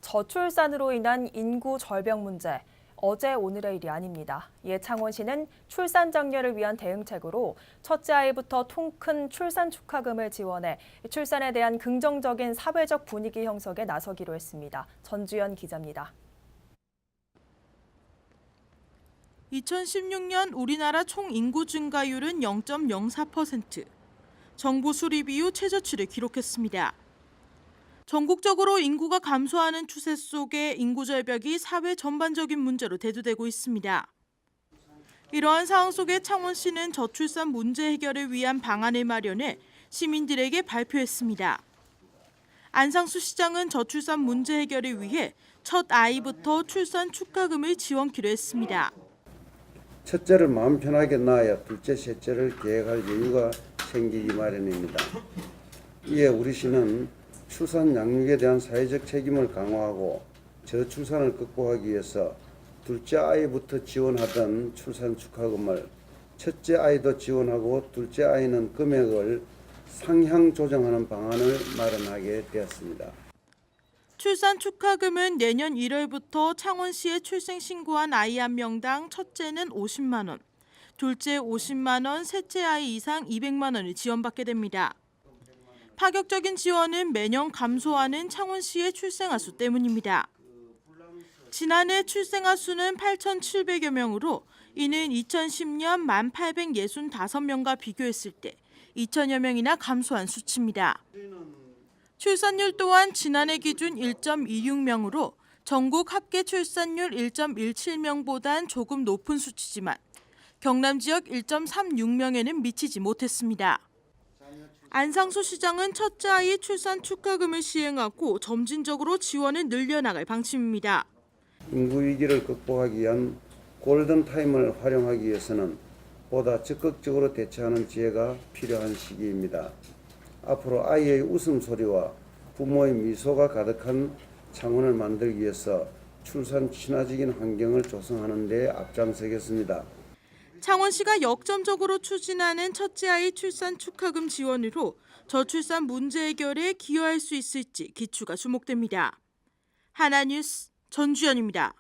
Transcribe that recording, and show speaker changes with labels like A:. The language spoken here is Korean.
A: 저출산으로 인한 인구 절벽 문제, 어제 오늘의 일이 아닙니다. 이에 창원시는 출산 장려를 위한 대응책으로 첫째 아이부터 통 큰 출산 축하금을 지원해 출산에 대한 긍정적인 사회적 분위기 형성에 나서기로 했습니다. 전주연 기자입니다.
B: 2016년 우리나라 총 인구 증가율은 0.04%, 정부 수립 이후 최저치를 기록했습니다. 전국적으로 인구가 감소하는 추세 속에 인구 절벽이 사회 전반적인 문제로 대두되고 있습니다. 이러한 상황 속에 창원시는 저출산 문제 해결을 위한 방안을 마련해 시민들에게 발표했습니다. 안상수 시장은 저출산 문제 해결을 위해 첫 아이부터 출산 축하금을 지원키로 했습니다.
C: 첫째를 마음 편하게 낳아야 둘째, 셋째를 계획할 여유가 생기기 마련입니다. 이에 우리 시는 출산 양육에 대한 사회적 책임을 강화하고 저출산을 극복하기 위해서 둘째 아이부터 지원하던 출산 축하금을 첫째 아이도 지원하고 둘째 아이는 금액을 상향 조정하는 방안을 마련하게 되었습니다.
B: 출산 축하금은 내년 1월부터 창원시에 출생 신고한 아이 한 명당 첫째는 50만 원, 둘째 50만 원, 셋째 아이 이상 200만 원을 지원받게 됩니다. 파격적인 지원은 매년 감소하는 창원시의 출생아 수 때문입니다. 지난해 출생아 수는 8,700여 명으로 이는 2010년 1,865명과 비교했을 때 2천여 명이나 감소한 수치입니다. 출산율 또한 지난해 기준 1.26명으로 전국 합계 출산율 1.17명보단 조금 높은 수치지만 경남 지역 1.36명에는 미치지 못했습니다. 안상수 시장은 첫째 아이 출산 축하금을 시행하고 점진적으로 지원을 늘려나갈 방침입니다.
C: 인구 위기를 극복하기 위한 골든타임을 활용하기 위해서는 보다 적극적으로 대처하는 지혜가 필요한 시기입니다. 앞으로 아이의 웃음소리와 부모의 미소가 가득한 창원을 만들기 위해서 출산 친화적인 환경을 조성하는 데 앞장서겠습니다.
B: 창원시가 역점적으로 추진하는 첫째 아이 출산 축하금 지원으로 저출산 문제 해결에 기여할 수 있을지 기추가 주목됩니다. 하나뉴스 전주연입니다.